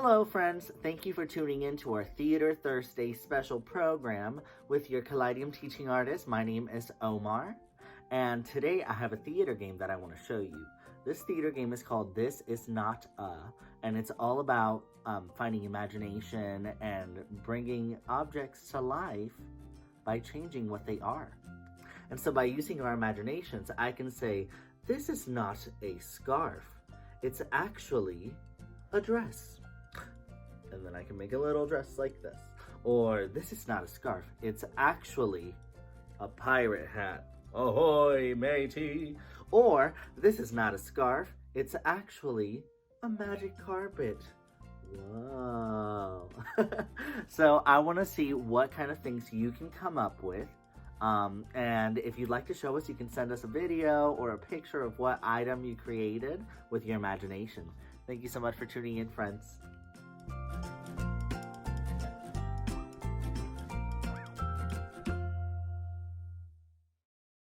Hello friends, thank you for tuning in to our Theater Thursday special program with your Kaleideum teaching artist. My name is Omar, and today I have a theater game that I want to show you. This theater game is called This Is Not A, and it's all about finding imagination and bringing objects to life by changing what they are. And so by using our imaginations, I can say, this is not a scarf, it's actually a dress. And then I can make a little dress like this. Or this is not a scarf, it's actually a pirate hat. Ahoy, matey! Or this is not a scarf, it's actually a magic carpet. Whoa. So I want to see what kind of things you can come up with. And if you'd like to show us, you can send us a video or a picture of what item you created with your imagination. Thank you so much for tuning in, friends.